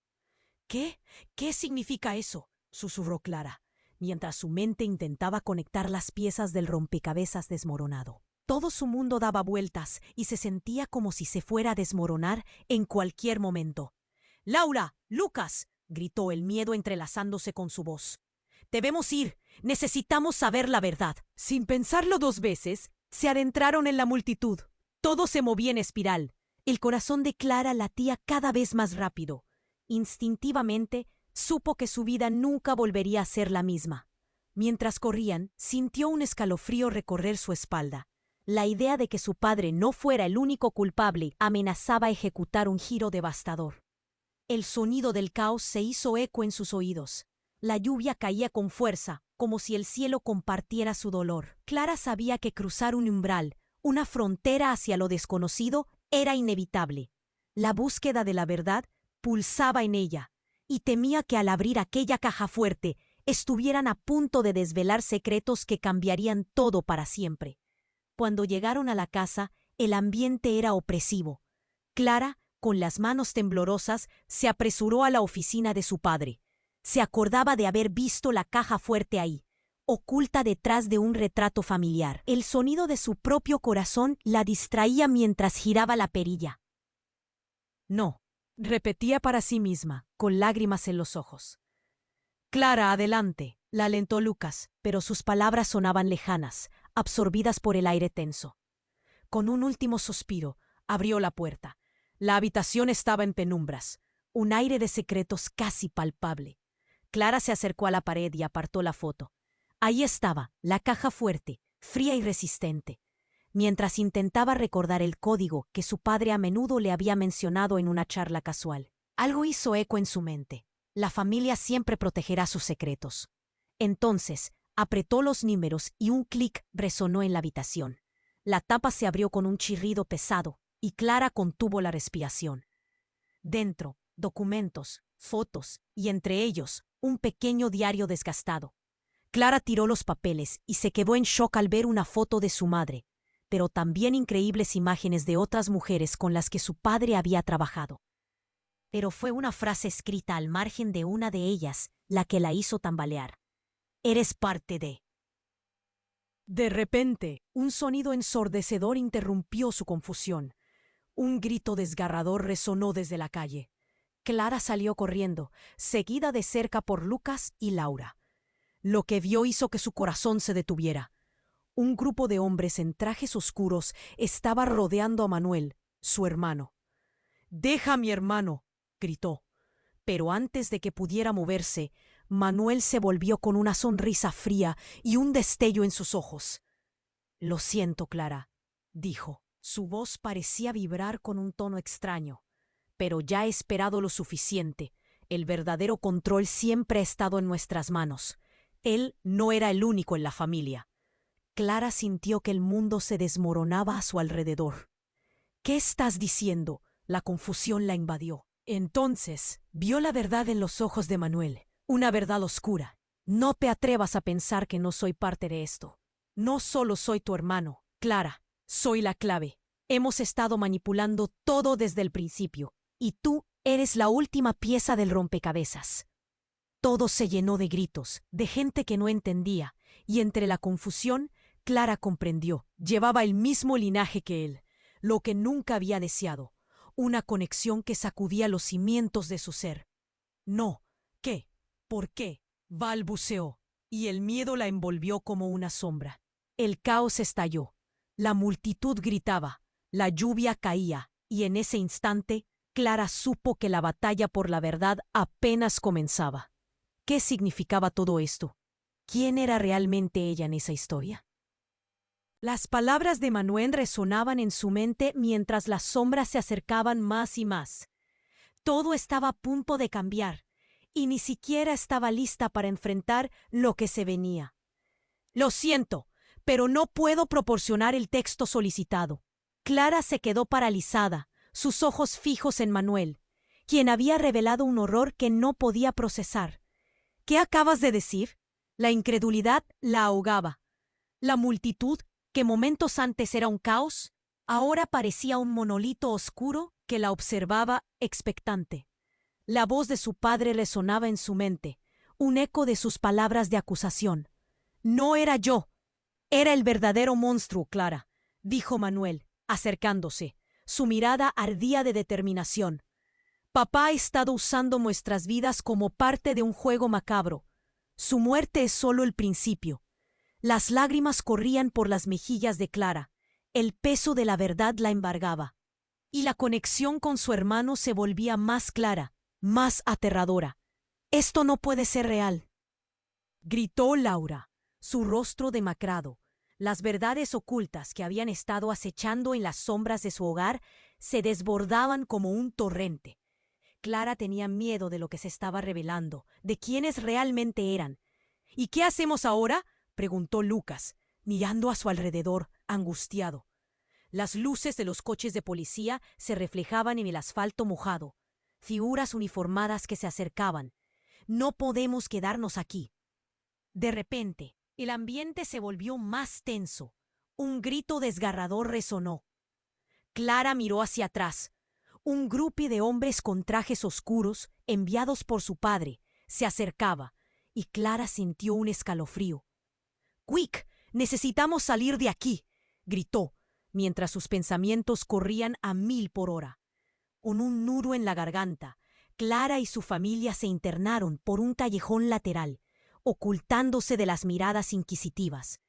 «¿Qué? ¿Qué significa eso?», susurró Clara, mientras su mente intentaba conectar las piezas del rompecabezas desmoronado. Todo su mundo daba vueltas y se sentía como si se fuera a desmoronar en cualquier momento. «Laura, Lucas», gritó, el miedo entrelazándose con su voz. «Debemos ir. Necesitamos saber la verdad». Sin pensarlo dos veces, se adentraron en la multitud. Todo se movía en espiral. El corazón de Clara latía cada vez más rápido. Instintivamente, supo que su vida nunca volvería a ser la misma. Mientras corrían, sintió un escalofrío recorrer su espalda. La idea de que su padre no fuera el único culpable amenazaba ejecutar un giro devastador. El sonido del caos se hizo eco en sus oídos. La lluvia caía con fuerza, como si el cielo compartiera su dolor. Clara sabía que cruzar un umbral, una frontera hacia lo desconocido, era inevitable. La búsqueda de la verdad pulsaba en ella, y temía que al abrir aquella caja fuerte estuvieran a punto de desvelar secretos que cambiarían todo para siempre. Cuando llegaron a la casa, el ambiente era opresivo. Clara, con las manos temblorosas, se apresuró a la oficina de su padre. Se acordaba de haber visto la caja fuerte ahí, oculta detrás de un retrato familiar. El sonido de su propio corazón la distraía mientras giraba la perilla. No, repetía para sí misma, con lágrimas en los ojos. Clara, adelante, la alentó Lucas, pero sus palabras sonaban lejanas, absorbidas por el aire tenso. Con un último suspiro, abrió la puerta. La habitación estaba en penumbras, un aire de secretos casi palpable. Clara se acercó a la pared y apartó la foto. Ahí estaba, la caja fuerte, fría y resistente. Mientras intentaba recordar el código que su padre a menudo le había mencionado en una charla casual. Algo hizo eco en su mente. La familia siempre protegerá sus secretos. Entonces, apretó los números y un clic resonó en la habitación. La tapa se abrió con un chirrido pesado y Clara contuvo la respiración. Dentro, documentos, fotos y entre ellos, un pequeño diario desgastado. Clara tiró los papeles y se quedó en shock al ver una foto de su madre, pero también increíbles imágenes de otras mujeres con las que su padre había trabajado. Pero fue una frase escrita al margen de una de ellas la que la hizo tambalear. Eres parte de... De repente, un sonido ensordecedor interrumpió su confusión. Un grito desgarrador resonó desde la calle. Clara salió corriendo, seguida de cerca por Lucas y Laura. Lo que vio hizo que su corazón se detuviera. Un grupo de hombres en trajes oscuros estaba rodeando a Manuel, su hermano. «¡Deja a mi hermano!», gritó. Pero antes de que pudiera moverse, Manuel se volvió con una sonrisa fría y un destello en sus ojos. «Lo siento, Clara», dijo. Su voz parecía vibrar con un tono extraño. «Pero ya he esperado lo suficiente. El verdadero control siempre ha estado en nuestras manos. Él no era el único en la familia». Clara sintió que el mundo se desmoronaba a su alrededor. «¿Qué estás diciendo?», la confusión la invadió. Entonces vio la verdad en los ojos de Manuel, una verdad oscura. «No te atrevas a pensar que no soy parte de esto. No solo soy tu hermano, Clara, soy la clave. Hemos estado manipulando todo desde el principio, y tú eres la última pieza del rompecabezas». Todo se llenó de gritos, de gente que no entendía, y entre la confusión, Clara comprendió. Llevaba el mismo linaje que él, lo que nunca había deseado, una conexión que sacudía los cimientos de su ser. «No, ¿qué? ¿Por qué?», balbuceó, y el miedo la envolvió como una sombra. El caos estalló. La multitud gritaba, la lluvia caía, y en ese instante, Clara supo que la batalla por la verdad apenas comenzaba. ¿Qué significaba todo esto? ¿Quién era realmente ella en esa historia? Las palabras de Manuel resonaban en su mente mientras las sombras se acercaban más y más. Todo estaba a punto de cambiar, y ni siquiera estaba lista para enfrentar lo que se venía. «Lo siento, pero no puedo proporcionar el texto solicitado». Clara se quedó paralizada, sus ojos fijos en Manuel, quien había revelado un horror que no podía procesar. «¿Qué acabas de decir?». La incredulidad la ahogaba. La multitud, que momentos antes era un caos, ahora parecía un monolito oscuro que la observaba expectante. La voz de su padre resonaba en su mente, un eco de sus palabras de acusación. «No era yo, era el verdadero monstruo, Clara», dijo Manuel, acercándose. Su mirada ardía de determinación. «Papá ha estado usando nuestras vidas como parte de un juego macabro. Su muerte es solo el principio». Las lágrimas corrían por las mejillas de Clara. El peso de la verdad la embargaba. Y la conexión con su hermano se volvía más clara, más aterradora. «Esto no puede ser real», gritó Laura, su rostro demacrado. Las verdades ocultas que habían estado acechando en las sombras de su hogar se desbordaban como un torrente. Clara tenía miedo de lo que se estaba revelando, de quiénes realmente eran. «¿Y qué hacemos ahora?», preguntó Lucas, mirando a su alrededor, angustiado. Las luces de los coches de policía se reflejaban en el asfalto mojado. Figuras uniformadas que se acercaban. «No podemos quedarnos aquí». De repente, el ambiente se volvió más tenso. Un grito desgarrador resonó. Clara miró hacia atrás. Un grupo de hombres con trajes oscuros, enviados por su padre, se acercaba, y Clara sintió un escalofrío. «¡Quick! Necesitamos salir de aquí», gritó, mientras sus pensamientos corrían a 1000 por hora. Con un nudo en la garganta, Clara y su familia se internaron por un callejón lateral, ocultándose de las miradas inquisitivas.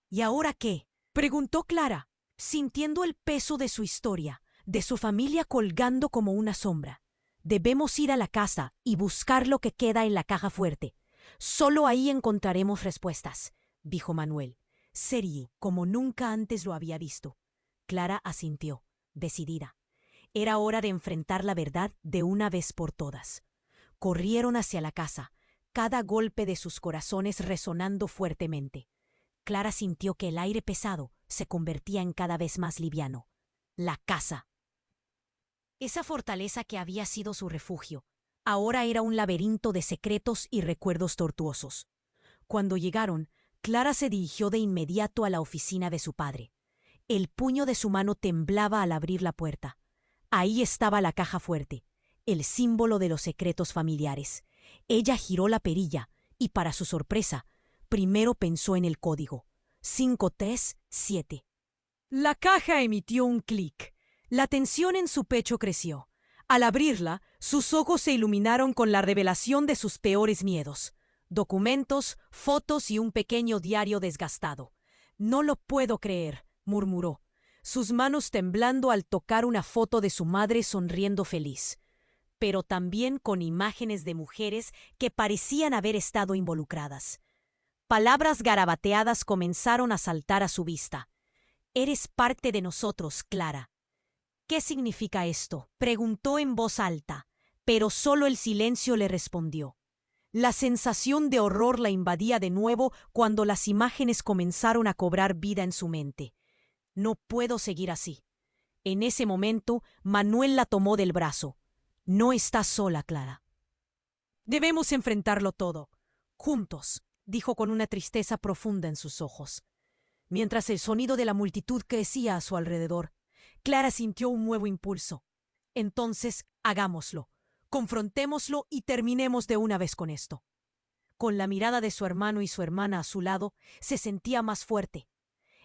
¿Y ahora qué?, preguntó Clara, sintiendo el peso de su historia, de su familia colgando como una sombra. Debemos ir a la casa y buscar lo que queda en la caja fuerte. Solo ahí encontraremos respuestas, dijo Manuel, serio como nunca antes lo había visto. Clara asintió, decidida. Era hora de enfrentar la verdad de una vez por todas. Corrieron hacia la casa, cada golpe de sus corazones resonando fuertemente. Clara sintió que el aire pesado se convertía en cada vez más liviano. La casa. Esa fortaleza que había sido su refugio, ahora era un laberinto de secretos y recuerdos tortuosos. Cuando llegaron, Clara se dirigió de inmediato a la oficina de su padre. El puño de su mano temblaba al abrir la puerta. Ahí estaba la caja fuerte, el símbolo de los secretos familiares. Ella giró la perilla y, para su sorpresa, primero pensó en el código: 537. La caja emitió un clic. La tensión en su pecho creció. Al abrirla, sus ojos se iluminaron con la revelación de sus peores miedos. Documentos, fotos y un pequeño diario desgastado. «No lo puedo creer», murmuró, sus manos temblando al tocar una foto de su madre sonriendo feliz, pero también con imágenes de mujeres que parecían haber estado involucradas. Palabras garabateadas comenzaron a saltar a su vista. «Eres parte de nosotros, Clara». «¿Qué significa esto?», preguntó en voz alta, pero solo el silencio le respondió. La sensación de horror la invadía de nuevo cuando las imágenes comenzaron a cobrar vida en su mente. «No puedo seguir así». En ese momento, Manuel la tomó del brazo. «No estás sola, Clara. Debemos enfrentarlo todo, juntos», dijo con una tristeza profunda en sus ojos. Mientras el sonido de la multitud crecía a su alrededor, Clara sintió un nuevo impulso. «Entonces, hagámoslo. Confrontémoslo y terminemos de una vez con esto». Con la mirada de su hermano y su hermana a su lado, se sentía más fuerte.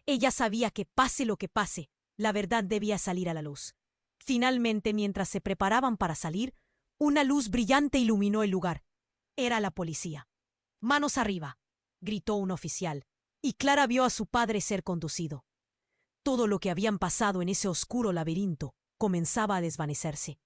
Ella sabía que, pase lo que pase, la verdad debía salir a la luz. Finalmente, mientras se preparaban para salir, una luz brillante iluminó el lugar. Era la policía. «Manos arriba», gritó un oficial, y Clara vio a su padre ser conducido. Todo lo que habían pasado en ese oscuro laberinto comenzaba a desvanecerse.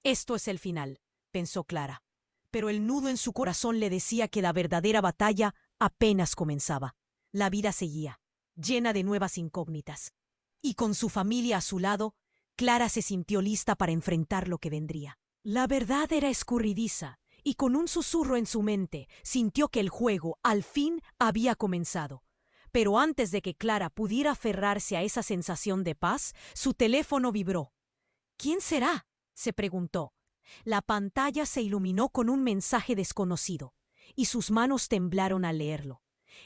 «Esto es el final», pensó Clara, pero el nudo en su corazón le decía que la verdadera batalla apenas comenzaba. La vida seguía, llena de nuevas incógnitas. Y con su familia a su lado, Clara se sintió lista para enfrentar lo que vendría. La verdad era escurridiza, y con un susurro en su mente sintió que el juego, al fin, había comenzado. Pero antes de que Clara pudiera aferrarse a esa sensación de paz, su teléfono vibró. «¿Quién será?», se preguntó. La pantalla se iluminó con un mensaje desconocido, y sus manos temblaron al leerlo.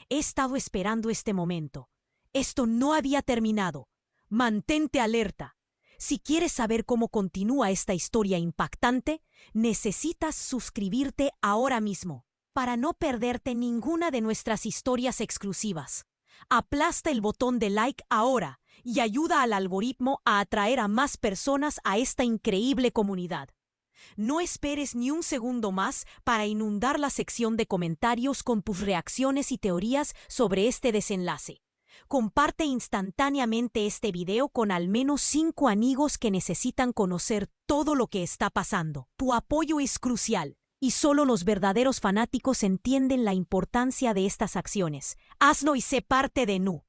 «He estado esperando este momento. Esto no había terminado. Mantente alerta. Si quieres saber cómo continúa esta historia impactante, necesitas suscribirte ahora mismo para no perderte ninguna de nuestras historias exclusivas. Aplasta el botón de like ahora y ayuda al algoritmo a atraer a más personas a esta increíble comunidad. No esperes ni un segundo más para inundar la sección de comentarios con tus reacciones y teorías sobre este desenlace. Comparte instantáneamente este video con al menos 5 amigos que necesitan conocer todo lo que está pasando. Tu apoyo es crucial, y solo los verdaderos fanáticos entienden la importancia de estas acciones. Hazlo y sé parte de Nu.